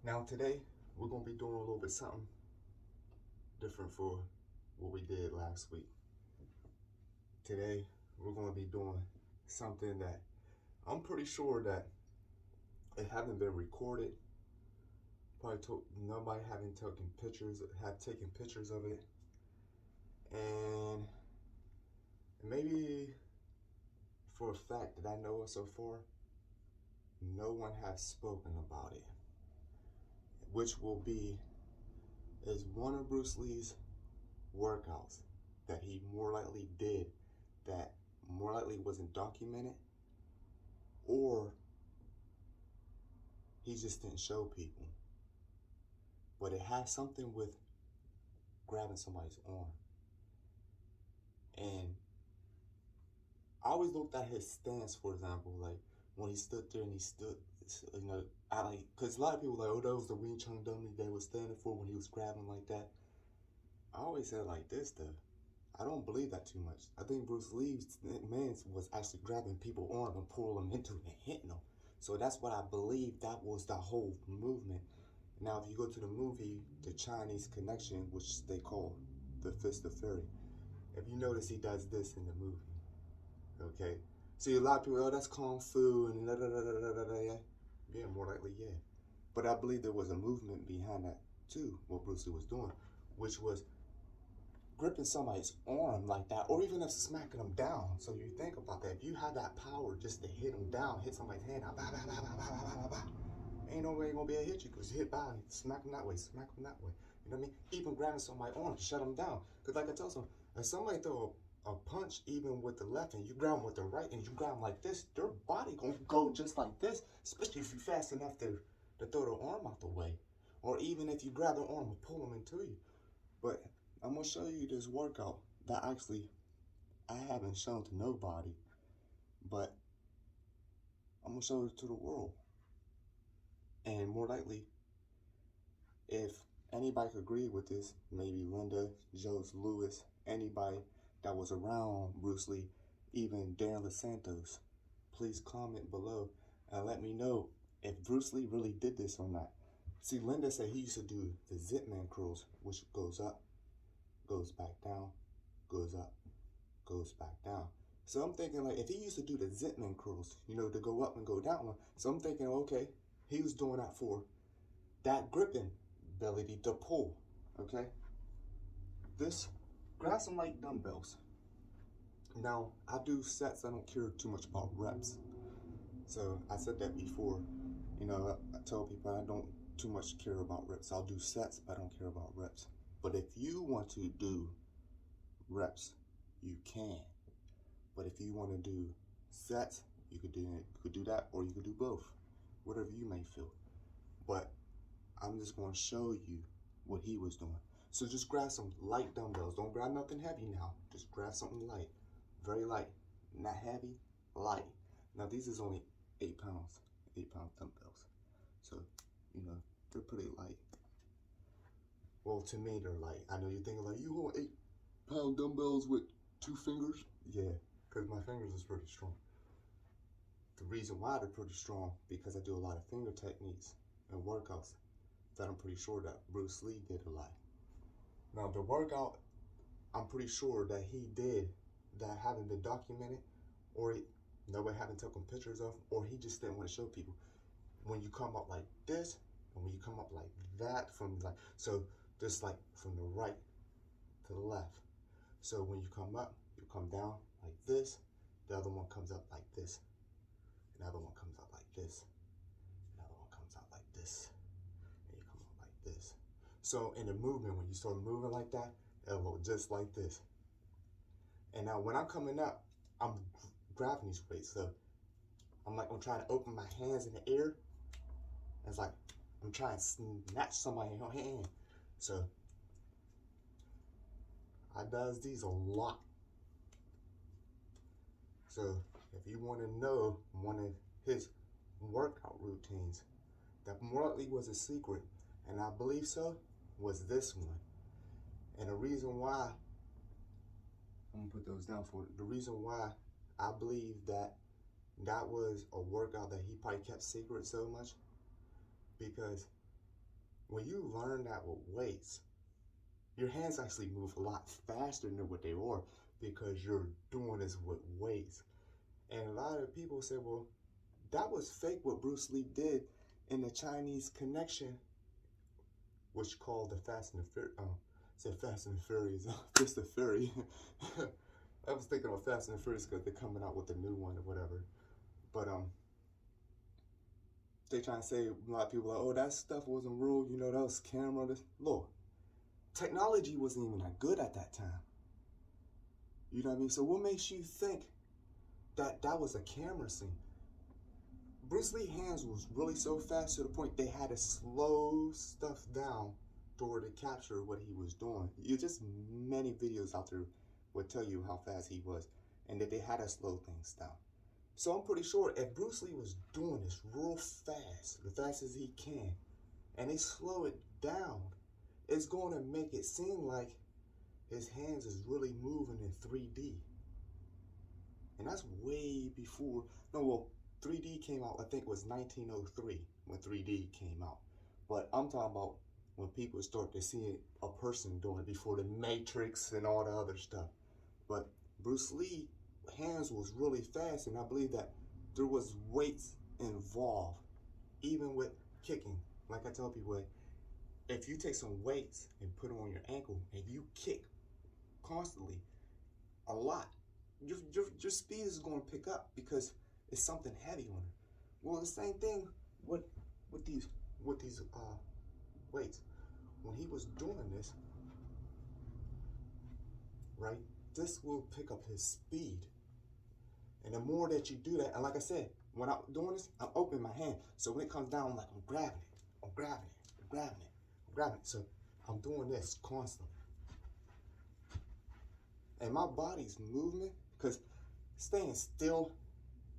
Now today, we're gonna be doing a little bit something different for what we did last week. Today, we're gonna be doing something that I'm pretty sure that it haven't been recorded. Nobody haven't taken pictures of it, and maybe for a fact that I know of so far, no one has spoken about it, which will be is one of Bruce Lee's workouts that he more likely did that more likely wasn't documented, or he just didn't show people. But it has something with grabbing somebody's arm. And I always looked at his stance, for example, like when he stood there and he stood, I like, because a lot of people like, oh, that was the Wing Chun dummy they was standing for when he was grabbing like that. I always said like this though. I don't believe that too much. I think Bruce Lee's man was actually grabbing people's arm and pulling them into it and hitting them. So that's what I believe that was the whole movement. Now, if you go to the movie, The Chinese Connection, which they call The Fist of Fury, if you notice, he does this in the movie. Okay? See, a lot of people, oh, that's Kung Fu and da da da da da da. Yeah, more likely, yeah. But I believe there was a movement behind that too, what Bruce Lee was doing, which was gripping somebody's arm like that, or even if smacking them down. So you think about that. If you have that power just to hit them down, hit somebody's hand out, bah, bah, bah, bah, bah, bah, bah, bah, ain't no way gonna be able to hit you because you hit by, smack them that way, smack them that way. You know what I mean? Even grabbing somebody's arm to shut them down. Because like I tell someone, if somebody throw a punch even with the left and you grab them with the right and you grab them like this, their body gonna go just like this, especially if you're fast enough to throw their arm out the way. Or even if you grab their arm and pull them into you. But I'm gonna show you this workout that actually I haven't shown to nobody, but I'm gonna show it to the world. And more likely, if anybody could agree with this, maybe Linda, Joe Lewis, anybody that was around Bruce Lee, even Darren Los Santos, please comment below and let me know if Bruce Lee really did this or not. See, Linda said he used to do the Zip Man curls, which goes up, goes back down, goes up, goes back down. So I'm thinking like if he used to do the Zip Man curls, to go up and go down. So I'm thinking, okay, he was doing that for that gripping ability to pull. Okay. Grab some light dumbbells. Now I do sets. I don't care too much about reps. So I said that before. I tell people I don't too much care about reps. I'll do sets, but I don't care about reps. But if you want to do reps, you can. But if you want to do sets, you could do that, or you could do both, whatever you may feel. But I'm just going to show you what he was doing. So just grab some light dumbbells. Don't grab nothing heavy now. Just grab something light, very light, not heavy, light. Now these is only 8 pounds, 8-pound dumbbells. So they're pretty light. Well, to me they're light. I know you're thinking like, you hold 8-pound dumbbells with 2 fingers? Yeah, because my fingers is pretty strong. The reason why they're pretty strong, because I do a lot of finger techniques and workouts that I'm pretty sure that Bruce Lee did a lot. Now the workout, I'm pretty sure that he did that haven't been documented, or nobody haven't taken pictures of, or he just didn't want to show people. When you come up like this, and when you come up like that, so just like from the right to the left. So when you come up, you come down like this, the other one comes up like this, another one comes up like this, another one comes out like this, and you come up like this. So in the movement, when you start moving like that, it'll look just like this. And now when I'm coming up, I'm grabbing these weights. So I'm trying to open my hands in the air. It's like I'm trying to snatch somebody in your hand. So I does these a lot. So if you want to know one of his workout routines that more likely was a secret, and I believe so, was this one. And the reason why, I'm gonna put those down for you. The reason why I believe that was a workout that he probably kept secret so much, because when you learn that with weights, your hands actually move a lot faster than what they are because you're doing this with weights. And a lot of people say, well, that was fake what Bruce Lee did in the Chinese Connection, which called the Fast and the Furious. Said Fast and the Furious, Fist of Fury. I was thinking of Fast and the Furious because they're coming out with a new one or whatever. But they trying to say, a lot of people are like, oh, that stuff wasn't real. You know, that was camera. Look, technology wasn't even that good at that time. You know what I mean? So what makes you think that that was a camera scene? Bruce Lee's hands was really so fast to the point they had to slow stuff down in order to capture what he was doing. You just many videos out there would tell you how fast he was and that they had to slow things down. So I'm pretty sure if Bruce Lee was doing this real fast, the fastest he can, and they slow it down, it's going to make it seem like his hands is really moving in 3D. And that's way before, no, well, 3D came out, I think it was 1903 when 3D came out. But I'm talking about when people start to see a person doing it before the Matrix and all the other stuff. But Bruce Lee hands was really fast, and I believe that there was weights involved, even with kicking. Like I tell people, if you take some weights and put them on your ankle and you kick constantly a lot, your speed is going to pick up because it's something heavy on it. Well, the same thing with these weights. When he was doing this, right, this will pick up his speed. And the more that you do that, and like I said, when I'm doing this, I'm opening my hand. So when it comes down, I'm like, I'm grabbing it, I'm grabbing it, I'm grabbing it, I'm grabbing it. So I'm doing this constantly. And my body's movement, because staying still,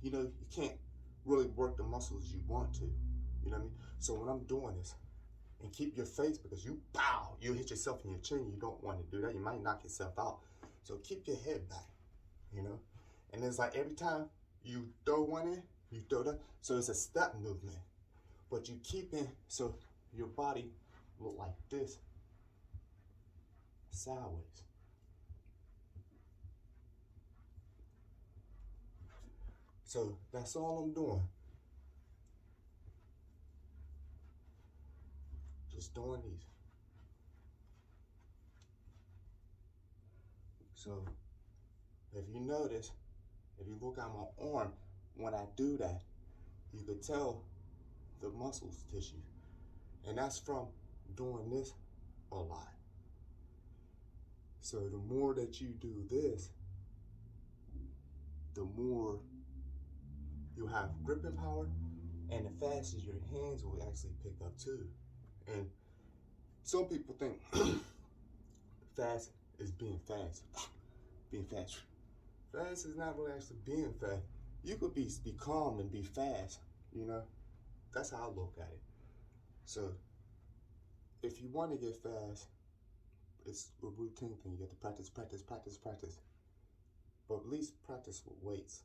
you know, you can't really work the muscles you want to. You know what I mean? So when I'm doing this, and keep your face, because you hit yourself in your chin, you don't want to do that. You might knock yourself out. So keep your head back, you know? And it's like every time you throw one in, you throw that. So it's a step movement. But you keep in, so your body look like this, sideways. So that's all I'm doing. Just doing these. So if you notice, if you look at my arm, when I do that, you could tell the muscles tissue. And that's from doing this a lot. So the more that you do this, the more you have gripping power, and the faster your hands will actually pick up too. And some people think fast is being fast. Being fast. Fast is not really actually being fast. You could be calm and be fast, you know? That's how I look at it. So if you want to get fast, it's a routine thing. You have to practice, practice, practice, practice. But at least practice with weights.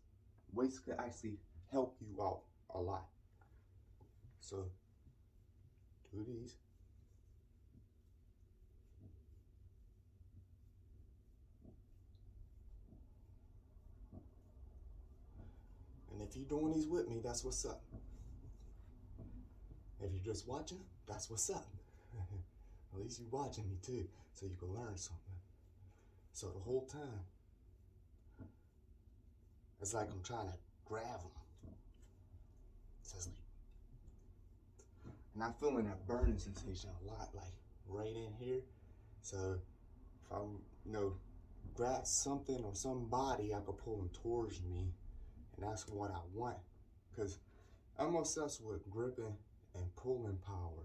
Weights can actually help you out a lot. So do these. And if you're doing these with me, that's what's up. If you're just watching, that's what's up. At least you're watching me too, so you can learn something. So the whole time, it's like I'm trying to grab them. So it's like, and I'm feeling that burning sensation a lot, like right in here. So if I, grab something or somebody, I could pull them towards me, and that's what I want. Because I'm obsessed with gripping and pulling power.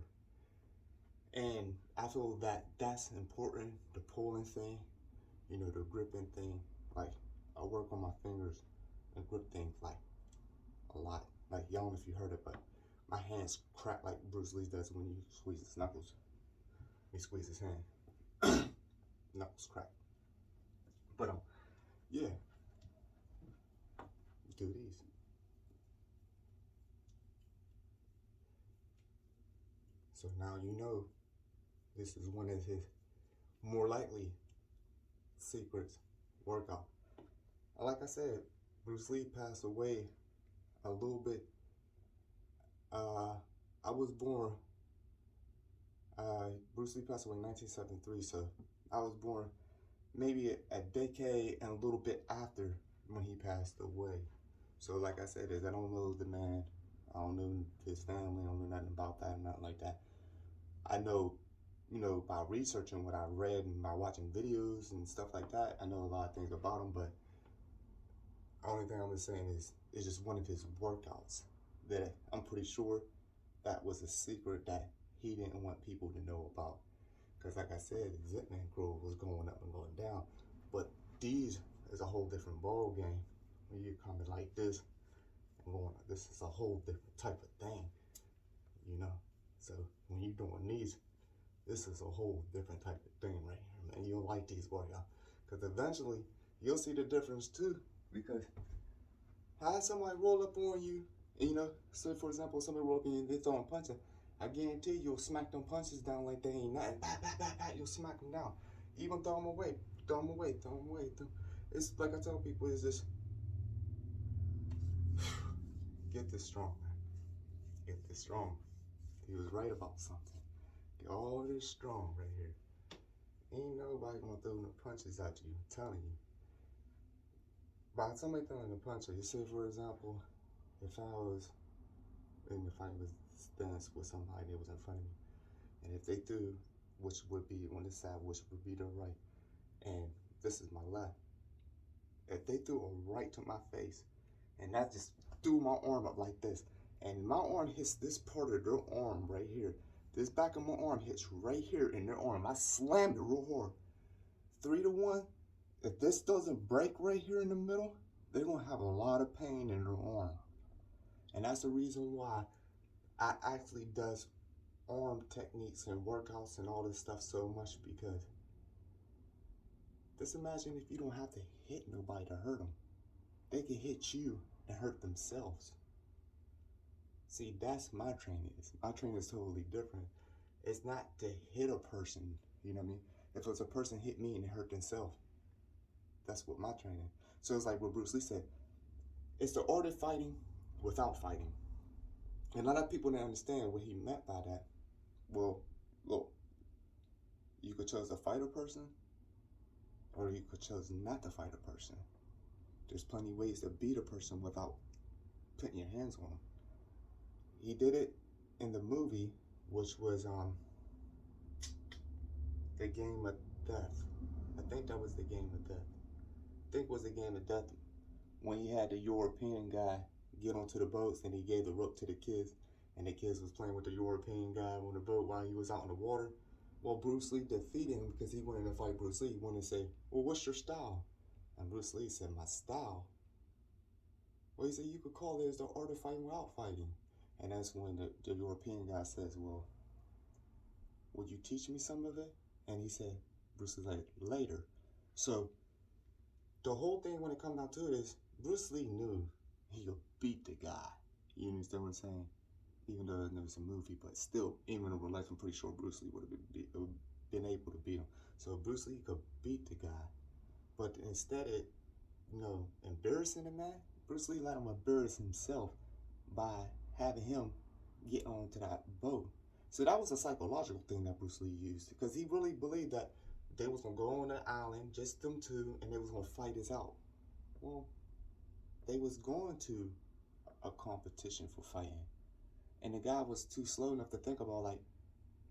And I feel that that's important, the pulling thing, the gripping thing. Like, I work on my fingers and grip things like a lot. Like, y'all don't know if you heard it, but my hands crack like Bruce Lee does when you squeeze his knuckles. He squeezes his hand. Knuckles crack. But, yeah. Do these. So now you know this is one of his more likely secrets workout. Like I said, Bruce Lee passed away a little bit. I was born. Bruce Lee passed away in 1973, so I was born maybe a decade and a little bit after when he passed away. So like I said, I don't know the man. I don't know his family. I don't know nothing about that, nothing like that. I know, by researching what I read and by watching videos and stuff like that, I know a lot of things about him, but the only thing I'm saying is it's just one of his workouts that I'm pretty sure that was a secret that he didn't want people to know about. Because like I said, Zipman Grove was going up and going down. But these is a whole different ball game. When you're coming like this and going, this is a whole different type of thing, So when you're doing these, this is a whole different type of thing right here, man. You'll like these workouts. Because eventually, you'll see the difference too. Because how somebody roll up on you, say for example, somebody roll up on you and they throwing punches, I guarantee you'll smack them punches down like they ain't nothing. Bah, bah, bah, bah, you'll smack them down. Even throw them away. Throw them away. Throw them away. It's like I tell people, it's just, get this strong, man. Get this strong. He was right about something. Get all this strong right here. Ain't nobody gonna throw no punches at you, I'm telling you. By somebody throwing a punch, you say for example, if I was in the fight with stance with somebody that was in front of me, and if they threw, which would be on this side, which would be the right, and this is my left, if they threw a right to my face, and I just threw my arm up like this, and my arm hits this part of their arm right here, this back of my arm hits right here in their arm, I slammed it real hard, 3-1, if this doesn't break right here in the middle, they're gonna have a lot of pain in their arm. And that's the reason why I actually does arm techniques and workouts and all this stuff so much, because just imagine if you don't have to hit nobody to hurt them. They can hit you and hurt themselves. See, that's my training. My training is totally different. It's not to hit a person, you know what I mean? If it's a person hit me and they hurt themselves, that's what my training. So it's like what Bruce Lee said, it's the art of fighting without fighting. And a lot of people don't understand what he meant by that. Well, look, you could choose to fight a person, or you could choose not to fight a person. There's plenty of ways to beat a person without putting your hands on them. He did it in the movie, which was the Game of Death. I think that was the Game of Death. I think it was the Game of Death when he had the European guy get onto the boats and he gave the rope to the kids, and the kids was playing with the European guy on the boat while he was out in the water. Well, Bruce Lee defeated him because he wanted to fight Bruce Lee. He wanted to say, well, what's your style? And Bruce Lee said, my style? Well, he said, you could call it as the art of fighting without fighting. And that's when the European guy says, well, would you teach me some of it? And he said, Bruce Lee's like, later. So the whole thing when it comes down to it is, Bruce Lee knew he could beat the guy. You understand what I'm saying? Even though it was a movie, but still, even in real life, I'm pretty sure Bruce Lee would have been able to beat him. So Bruce Lee could beat the guy. But instead of, embarrassing the man, Bruce Lee let him embarrass himself by having him get onto that boat. So that was a psychological thing that Bruce Lee used, because he really believed that they was gonna go on the island, just them two, and they was gonna fight this out. Well, they was going to a competition for fighting, and the guy was too slow enough to think about, like,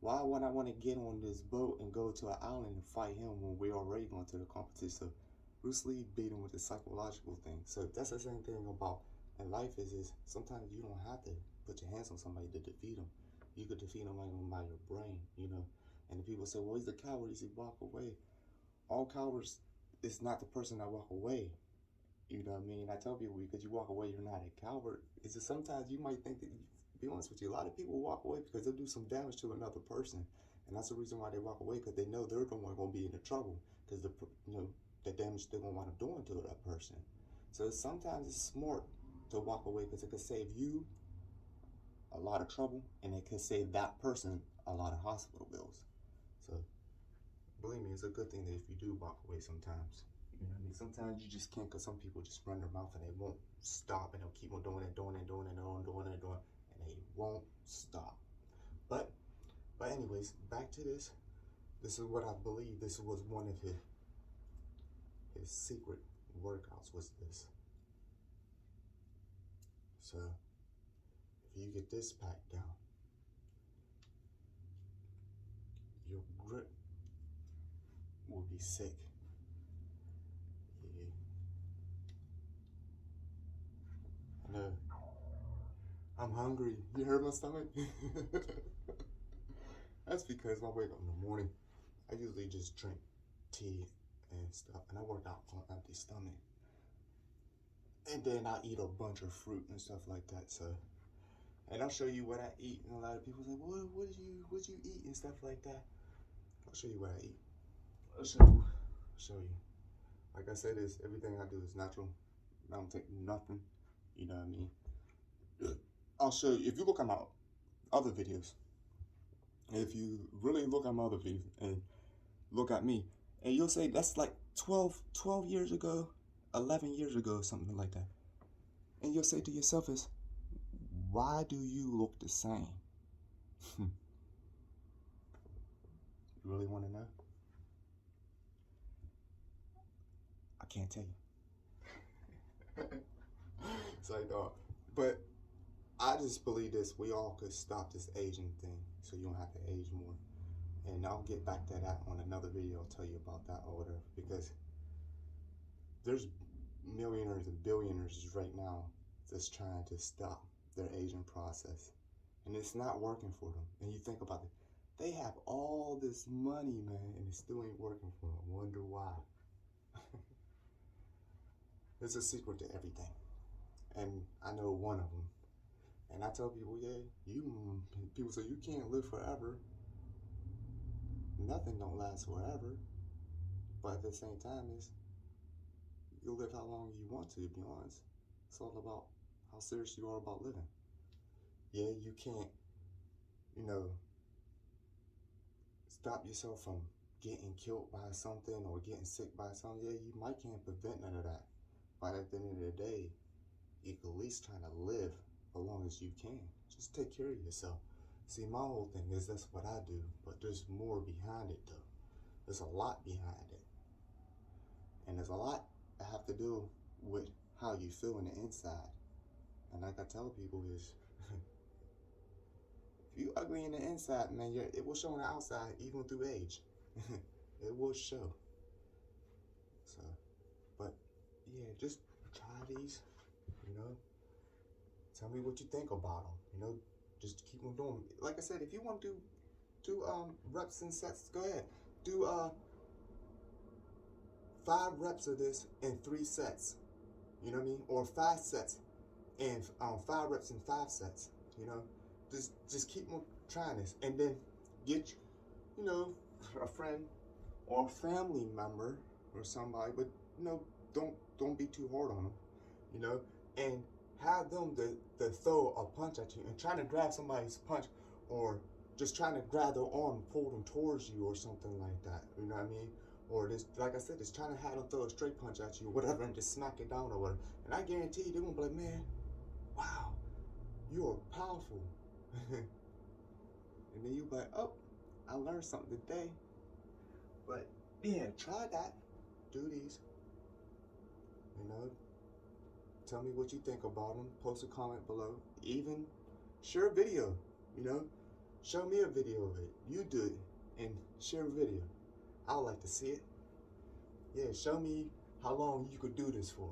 why would I want to get on this boat and go to an island and fight him when we're already going to the competition? So Bruce Lee beat him with the psychological thing. So that's the same thing about in life is sometimes you don't have to put your hands on somebody to defeat them. You could defeat them by your brain, And the people say, well, he's a coward, he walk away. All cowards is not the person that walk away. You know what I mean? I tell people, because you walk away, you're not a coward. It's just sometimes you might think that, to be honest with you, a lot of people walk away because they'll do some damage to another person. And that's the reason why they walk away, because they know they're the one going to be in the trouble, because the damage they're going to wind up doing to that person. So sometimes it's smart to walk away, because it could save you a lot of trouble, and it could save that person a lot of hospital bills. So believe me, it's a good thing that if you do walk away sometimes. You know what I mean? Sometimes you just can't, because some people just run their mouth and they won't stop, and they'll keep on doing it, doing it, doing it, doing it, and they won't stop. But anyways, back to this. This is what I believe. This was one of his secret workouts, was this. So if you get this packed down, your grip will be sick. Yeah. I know. I'm hungry. You heard my stomach? That's because when I wake up in the morning, I usually just drink tea and stuff, and I work out on an empty stomach. And then I eat a bunch of fruit and stuff like that. So, and I'll show you what I eat. And a lot of people say, "Well, what do you eat and stuff like that?" I'll show you what I eat. I'll show you. Like I said, everything I do is natural. I don't take nothing. You know what I mean? I'll show you. If you look at my other videos, if you really look at my other videos and look at me, and you'll say that's like 12 years ago, 11 years ago, something like that. And you'll say to yourself is, why do you look the same? You really want to know? I can't tell you. So, dog. But I just believe this. We all could stop this aging thing, so you don't have to age more. And I'll get back to that on another video. I'll tell you about that or whatever. Because there's millionaires and billionaires right now that's trying to stop their aging process. And it's not working for them. And you think about it. They have all this money, man, and it still ain't working for them. I wonder why. There's a secret to everything. And I know one of them. And I tell people, yeah, people say you can't live forever. Nothing don't last forever. But at the same time, you'll live how long you want to be honest. It's all about how serious you are about living. Yeah, you can't, stop yourself from getting killed by something or getting sick by something. Yeah, you might can't prevent none of that. But at the end of the day, you can at least try to live as long as you can. Just take care of yourself. See, my whole thing is that's what I do, but there's more behind it though. There's a lot behind it. And there's a lot that have to do with how you feel in the inside. And like I tell people is, if you ugly in the inside, man, it will show on the outside, even through age. It will show. So, but yeah, just try these, Tell me what you think about them, just keep on doing. Like I said, if you want to do reps and sets, go ahead. Do 5 reps of this in 3 sets. You know what I mean? Or 5 sets and 5 reps in 5 sets. Just keep on trying this, and then get a friend or a family member or somebody, but don't be too hard on them, and have them to throw a punch at you and trying to grab somebody's punch, or just trying to grab their arm and pull them towards you or something like that. You know what I mean? Or just, like I said, just trying to have them throw a straight punch at you or whatever and just smack it down or whatever. And I guarantee you, they're gonna be like, man, wow, you are powerful. And then you be like, oh, I learned something today. But yeah, try that. Do these. Tell me what you think about them. Post a comment below. Even share a video. Show me a video of it. You do it and share a video. I would like to see it. Yeah, show me how long you could do this for.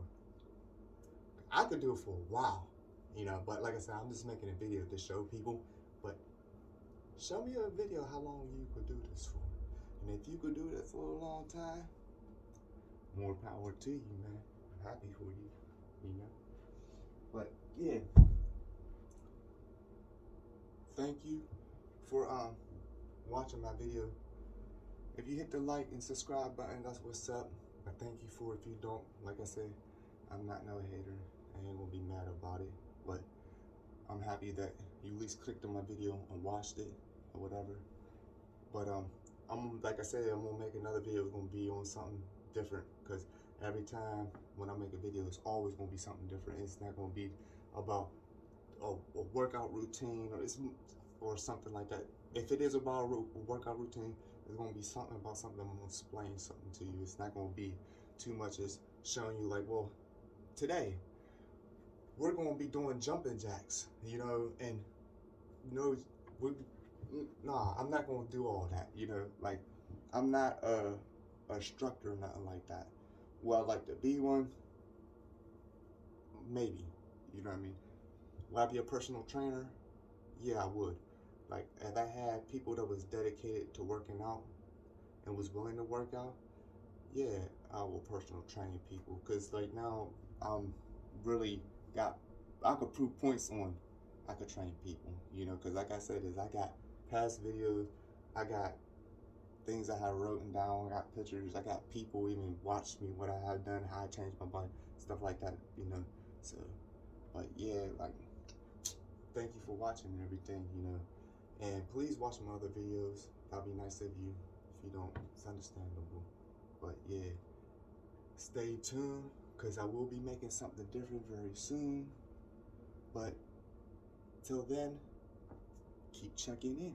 I could do it for a while, but like I said, I'm just making a video to show people. But show me a video how long you could do this for. And if you could do this for a long time, more power to you, man. I'm happy for you, But yeah, thank you for watching my video. If you hit the like and subscribe button, that's what's up. I thank you for it. If you don't, like I said, I'm not no hater. I ain't gonna be mad about it. But I'm happy that you at least clicked on my video and watched it or whatever. But I'm like I said, I'm gonna make another video. It's gonna be on something different, because every time when I make a video, it's always gonna be something different. It's not gonna be about a workout routine or something like that. If it is about a workout routine, it's gonna be something about something. I'm gonna explain something to you. It's not gonna be too much as showing you like, well, today we're gonna be doing jumping jacks, you know, and you know, nah, I'm not gonna do all that, you know. Like, I'm not a instructor or nothing like that. Well, I'd like to be one, maybe, you know what I mean. Would I be a personal trainer? Yeah, I would. Like, if I had people that was dedicated to working out and was willing to work out, yeah, I will personal train people. Cause like now, I'm really got, I could prove points on, I could train people, you know. Cause like I said, I got past videos, I got things I have written down, I got pictures, I got people even watched me, what I have done, how I changed my body, stuff like that, you know. So, but yeah, like, thank you for watching and everything, you know. And please watch my other videos. That'd be nice of you. If you don't, it's understandable. But yeah, stay tuned, because I will be making something different very soon. But till then, keep checking in.